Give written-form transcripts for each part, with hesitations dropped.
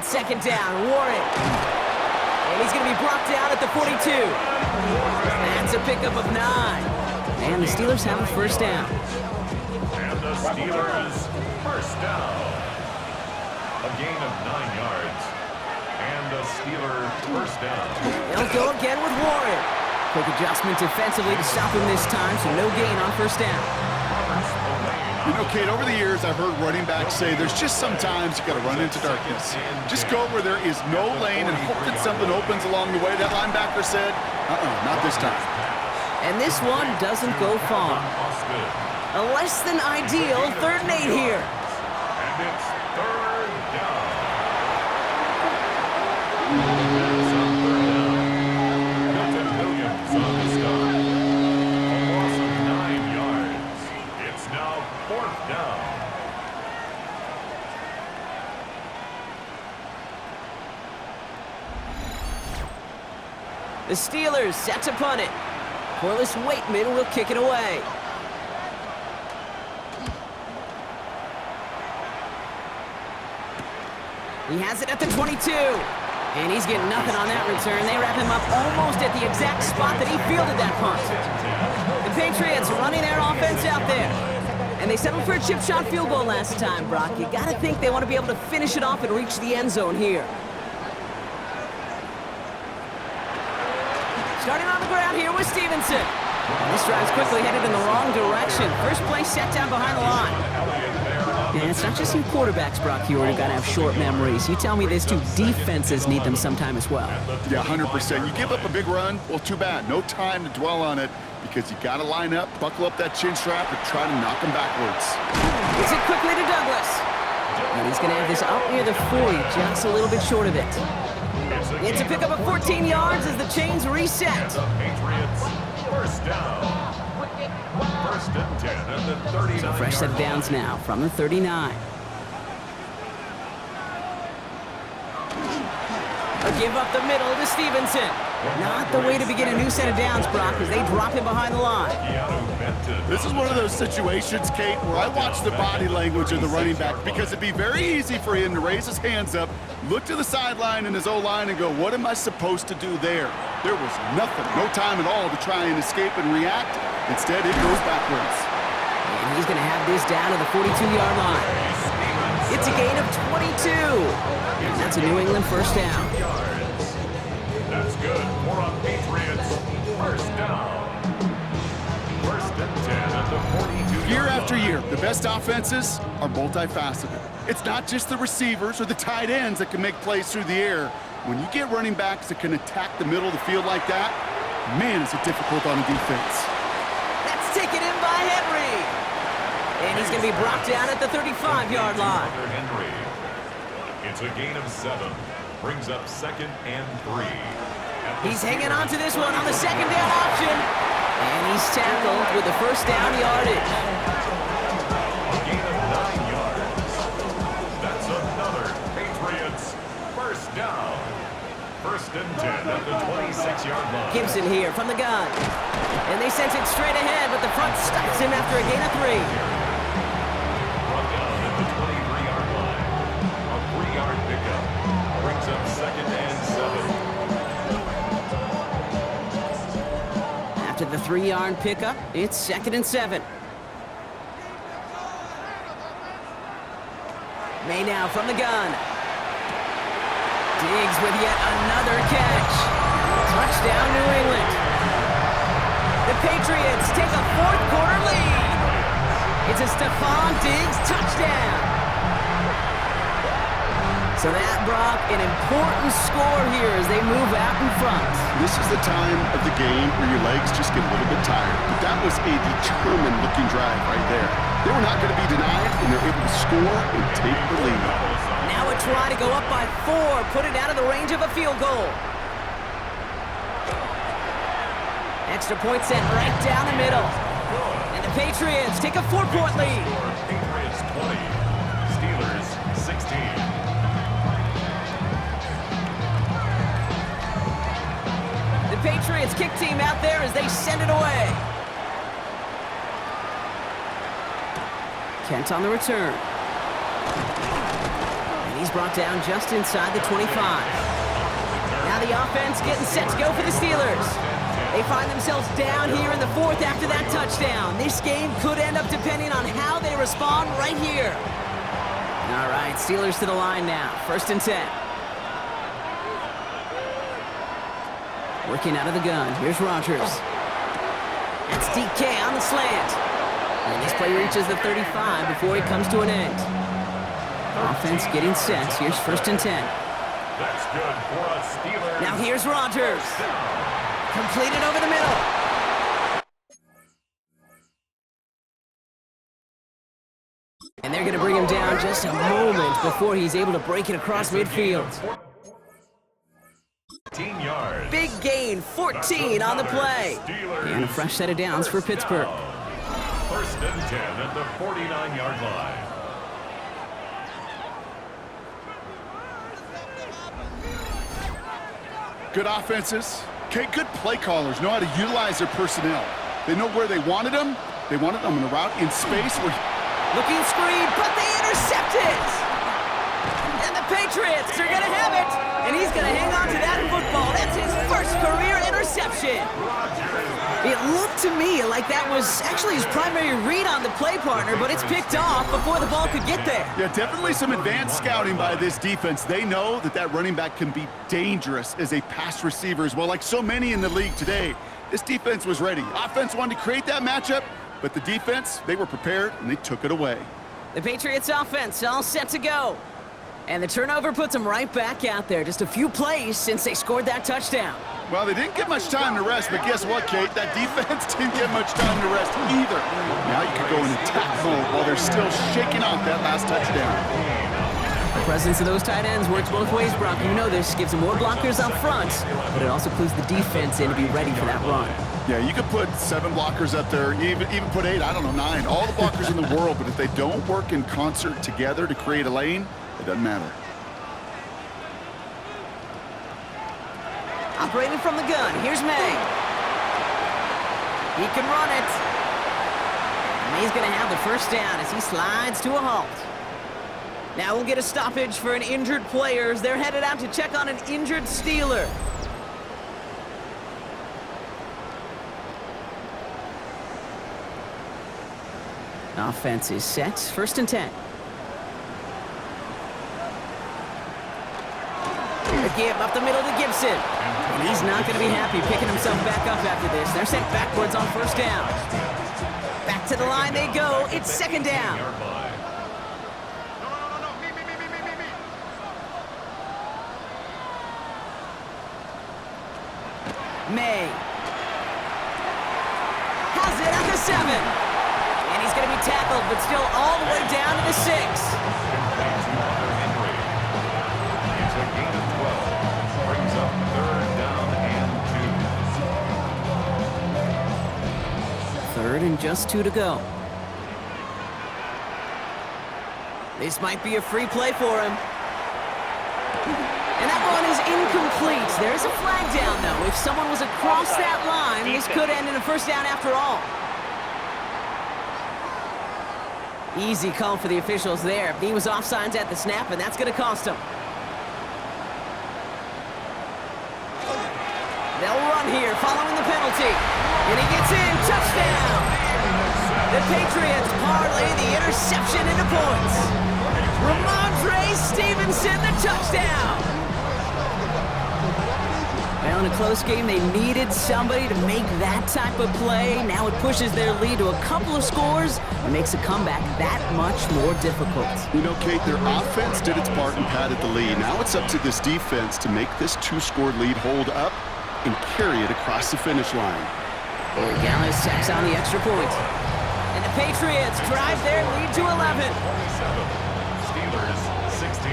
On second down, Warren. And he's going to be brought down at the 42. That's a pickup of 9. And the Steelers have a first down. And the Steelers first down. A gain of 9 yards. And the Steelers first down. They'll go again with Warren. Quick adjustment defensively to stop him this time, so no gain on first down. You know, Kate, over the years, I've heard running backs say there's just sometimes you got to run into darkness. Just go where there is no lane and hope that something opens along the way. That linebacker said, not this time. And this one doesn't go far. A less than ideal 3rd and 8 here. And it's 3rd down. Milton Williams on the start. A loss of 9 yards. It's now 4th down. The Steelers set to punt it. Corliss Waitman will kick it away. He has it at the 22. And he's getting nothing on that return. They wrap him up almost at the exact spot that he fielded that punt. The Patriots running their offense out there. And they settled for a chip shot field goal last time, Brock. You got to think they want to be able to finish it off and reach the end zone here. Starting on the ground here with Stevenson. This drive's quickly headed in the wrong direction. First play set down behind the line. And it's not just you quarterbacks, Brock, you already got to have short memories. You tell me these two defenses need them sometime as well. Yeah, 100%. You give up a big run, well, too bad. No time to dwell on it because you got to line up, buckle up that chin strap, and try to knock them backwards. Gets it quickly to Douglas. And he's going to have this out near the 40, just a little bit short of it. It's a pickup of 14 yards as the chains reset. The Patriots first down. 1st and 10 at the 39. So fresh set of downs now from the 39. A give up the middle to Stevenson. Not the way to begin a new set of downs, Brock, as they drop him behind the line. This is one of those situations, Kate, where I watch the body language of the running back because it'd be very easy for him to raise his hands up, look to the sideline in his O-line and go, what am I supposed to do there? There was nothing, no time at all to try and escape and react. Instead, it goes backwards. And he's going to have this down to the 42-yard line. It's a gain of 22. And that's a New England first down. That's good for a Patriots first down. 1st and 10 at the 42. Year after year, the best offenses are multifaceted. It's not just the receivers or the tight ends that can make plays through the air. When you get running backs that can attack the middle of the field like that, man, is it difficult on a defense. That's taken in by Henry. And he's going to be brought down at the 35-yard line. Henry. It's a gain of 7. Brings up 2nd and 3. He's hanging on to this one on the 2nd down option. And he's tackled with the first down yardage. A gain of 9 yards. That's another Patriots first down. 1st and 10 at the 26-yard line. Gibson here from the gun. And they sent it straight ahead, but the front stops him after a gain of 3. Brought down at the 23-yard line. A 3-yard pickup. Brings up 2nd and 7. After the 3-yard pickup, it's 2nd and 7. May now from the gun. Diggs with yet another catch. Touchdown, New England. The Patriots take a 4th quarter lead. It's a Stephon Diggs touchdown. So that, Brock, an important score here as they move out in front. This is the time of the game where your legs just get a little bit tired. But that was a determined-looking drive right there. They were not going to be denied, and they're able to score and take the lead. Now a try to go up by 4, put it out of the range of a field goal. Extra point set right down the middle. And the Patriots take a 4-point lead. Patriots 20, Steelers 16. The Patriots kick team out there as they send it away. Kent on the return. And he's brought down just inside the 25. Now the offense getting set to go for the Steelers. They find themselves down here in the fourth after that touchdown. This game could end up depending on how they respond right here. All right, Steelers to the line now. 1st and 10. Working out of the gun. Here's Rodgers. That's DK on the slant. And this play reaches the 35 before he comes to an end. Offense getting set. Here's 1st and 10. That's good for us, Steelers. Now here's Rodgers. Completed over the middle. And they're going to bring him down just a moment before he's able to break it across midfield. 14 yards. Big gain, 14 on the play. And a fresh set of downs for Pittsburgh. 1st and 10 at the 49-yard line. Good offenses. Okay, good play callers know how to utilize their personnel. They know where they wanted them. They wanted them in a route in space. Looking screen, but they intercept it! And the Patriots are going to have it! And he's going to hang on to that football. That's his first career interception. It looked to me like that was actually his primary read on the play partner, but it's picked off before the ball could get there. Yeah, definitely some advanced scouting by this defense. They know that that running back can be dangerous as a pass receiver as well. Like so many in the league today, this defense was ready. Offense wanted to create that matchup, but the defense, they were prepared, and they took it away. The Patriots offense all set to go. And the turnover puts them right back out there. Just a few plays since they scored that touchdown. Well, they didn't get much time to rest, but guess what, Kate? That defense didn't get much time to rest either. Now you can go in attack mode while they're still shaking off that last touchdown. The presence of those tight ends works both ways, Brock. You know this. Gives them more blockers up front, but it also clues the defense in to be ready for that run. Yeah, you could put 7 blockers up there, even put 8, I don't know, 9. All the blockers in the world, but if they don't work in concert together to create a lane, it doesn't matter. Operating from the gun, here's May. He can run it. And he's going to have the first down as he slides to a halt. Now we'll get a stoppage for an injured player as they're headed out to check on an injured Steeler. Offense is set, 1st and 10. The give up the middle to Gibson. And he's not going to be happy picking himself back up after this. They're sent backwards on 1st down. Back to the line they go. It's 2nd down. May has it at the 7. And he's going to be tackled, but still all the way down to the 6. Third and just 2 to go. This might be a free play for him. And that one is incomplete. There's a flag down, though. If someone was across that line, this could end in a 1st down after all. Easy call for the officials there. He was offsides at the snap, and that's going to cost him. They'll run here following the penalty. And he gets in. Touchdown! The Patriots parlay the interception into points. Ramondre Stevenson, the touchdown! Well, in a close game, they needed somebody to make that type of play. Now it pushes their lead to a couple of scores and makes a comeback that much more difficult. You know, Kate, their offense did its part and padded the lead. Now it's up to this defense to make this 2-score lead hold up and carry it across the finish line. Boy, Gallis sacks on the extra point. And the Patriots drive their lead to 11. 27, Steelers 16.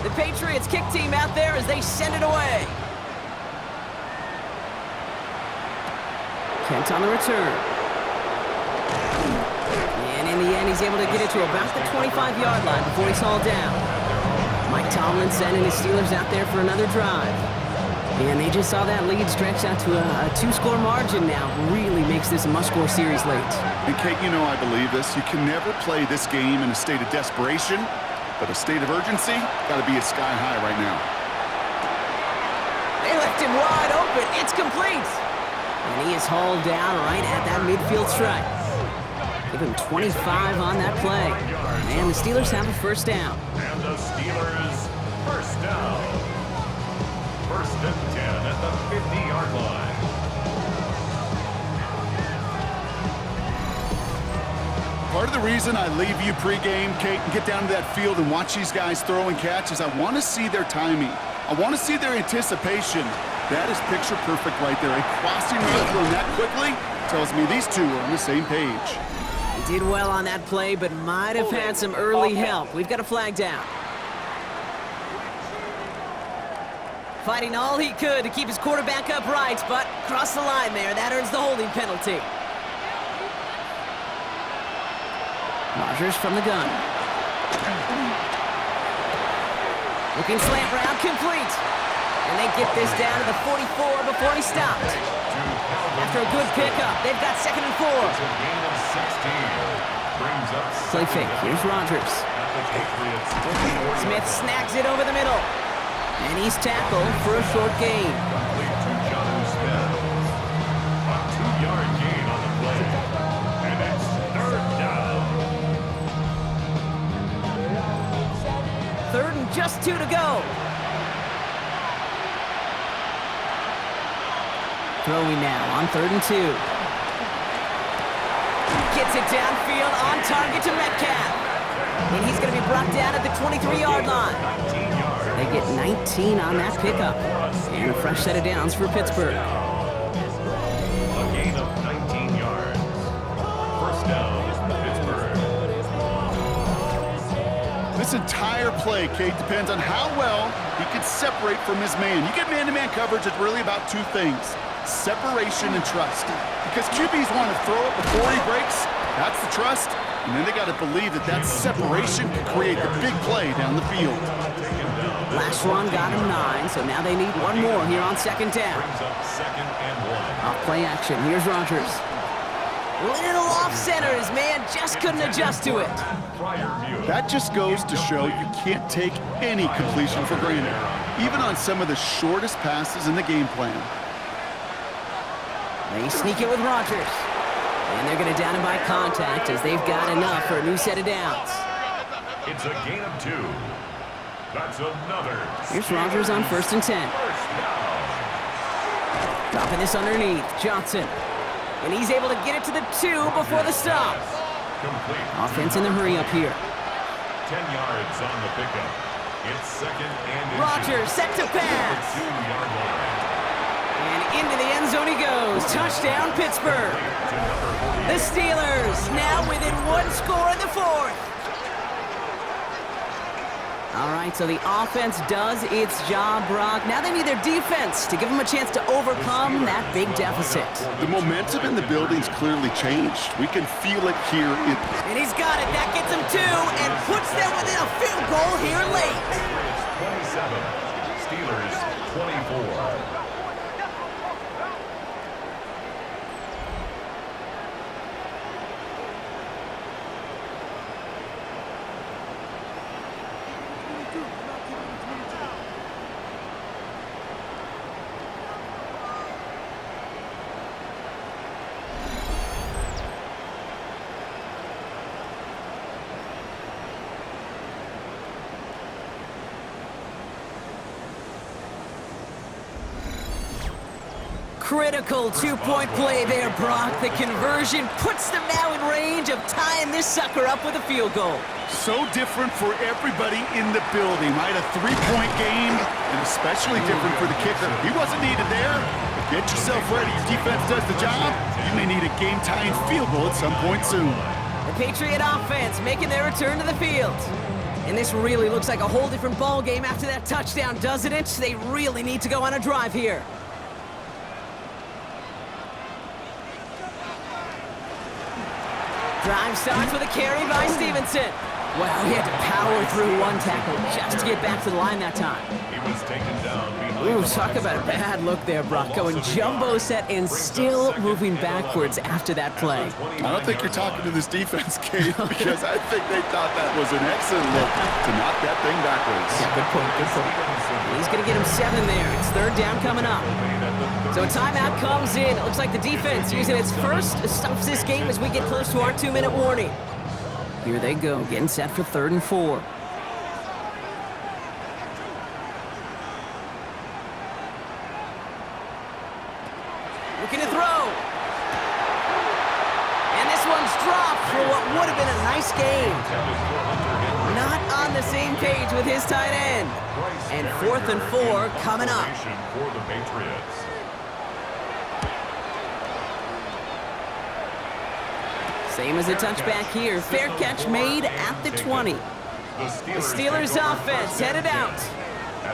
The Patriots kick team out there as they send it away. Kent on the return. And in the end, he's able to get it to about the 25-yard line before he's hauled down. Mike Tomlin sending his Steelers out there for another drive. And they just saw that lead stretch out to a two-score margin now. Really makes this a must-score series late. And Kate, you know I believe this. You can never play this game in a state of desperation, but a state of urgency got to be at sky high right now. They left him wide open. It's complete. And he is hauled down right at that midfield stripe. Give him 25 on that play. And the Steelers have a first down. And the Steelers first down. First and 10 at the 50-yard line. Part of the reason I leave you pregame, Kate, and get down to that field and watch these guys throw and catch is I want to see their timing. I want to see their anticipation. That is picture perfect right there. A crossing route thrown that quickly tells me these two are on the same page. He did well on that play, but might have had some early help. We've got a flag down. Fighting all he could to keep his quarterback upright, but crossed the line there. That earns the holding penalty. Rodgers from the gun. Looking slant route, complete. And they get this down to the 44 before he stopped. After a good pickup, they've got 2nd and 4. It's a gain of 16. Brings up Play fake. Here's Rodgers. Smith snags it over the middle. And he's tackled for a short gain. Complete to Jonnu Smith. A 2-yard gain on the play. And it's third down. 3rd and just 2 to go. Throwing now on 3rd and 2. Gets it downfield on target to Metcalf. And he's going to be brought down at the 23-yard line. They get 19 on that pickup. And a fresh set of downs for Pittsburgh. A gain of 19 yards. First down, Pittsburgh. This entire play, Kate, depends on how well he can separate from his man. You get man-to-man coverage, it's really about two things: separation and trust. Because QBs want to throw it before he breaks. That's the trust. And then they got to believe that that separation can create the big play down the field. Last one got him 9, so now they need one more here on 2nd down. Brings up 2nd and 1. Off play action. Here's Rodgers. Little off center. His man just couldn't adjust to it. That just goes to show you can't take any completion for granted, even on some of the shortest passes in the game plan. They sneak it with Rodgers. And they're going to down him by contact as they've got enough for a new set of downs. It's a gain of 2. That's another. Here's Rodgers on 1st and 10. First down. Dropping this underneath. Johnson. And he's able to get it to the 2 before the stop. Complete. Offense in the hurry up here. 10 yards on the pickup. It's 2nd and Rodgers set to pass. 2-yard line. And into the end zone he goes. Touchdown, Pittsburgh. The Steelers now within 1 score in the 4th. All right, so the offense does its job, Brock. Now they need their defense to give them a chance to overcome that big deficit. The momentum in the building's clearly changed. We can feel it here. And he's got it. That gets him 2 and puts them within a field goal here late. 27. Steelers 24. Critical two-point play there, Brock. The conversion puts them now in range of tying this sucker up with a field goal. So different for everybody in the building, right? A 3-point game, and especially different for the kicker. He wasn't needed there, but get yourself ready. Your defense does the job. You may need a game-tying field goal at some point soon. The Patriot offense making their return to the field. And this really looks like a whole different ball game after that touchdown, doesn't it? They really need to go on a drive here. Drive starts with a carry by Stevenson. Wow, he had to power through one tackle just to get back to the line that time. He was taken down behind Ooh, the talk line. about a bad look there, Brock. Going jumbo set and still moving backwards after that play. I don't think you're talking to this defense, Kate, because I think they thought that was an excellent look to knock that thing backwards. Yeah, good point, good point. He's going to get him 7 there. It's third down coming up. So a timeout comes in. It looks like the defense using its first stops this game as we get close to our 2-minute warning. Here they go, getting set for 3rd and 4. Looking to throw. And this one's dropped for what would have been a nice game. Not on the same page with his tight end. And 4th and 4 coming up. For the Patriots. Same as a touchback here. Fair catch made at the 20. The Steelers offense headed out.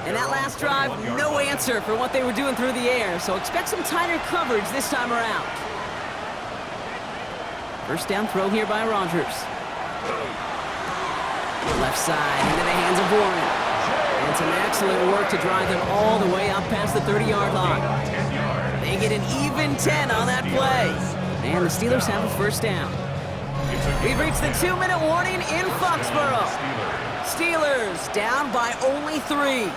And that last drive, no answer for what they were doing through the air. So expect some tighter coverage this time around. First down throw here by Rodgers. Left side into the hands of Warren. And some excellent work to drive them all the way up past the 30-yard line. They get an even 10 on that play. And the Steelers have a first down. We've reached the 2-minute warning in Foxborough. Steelers down by only 3.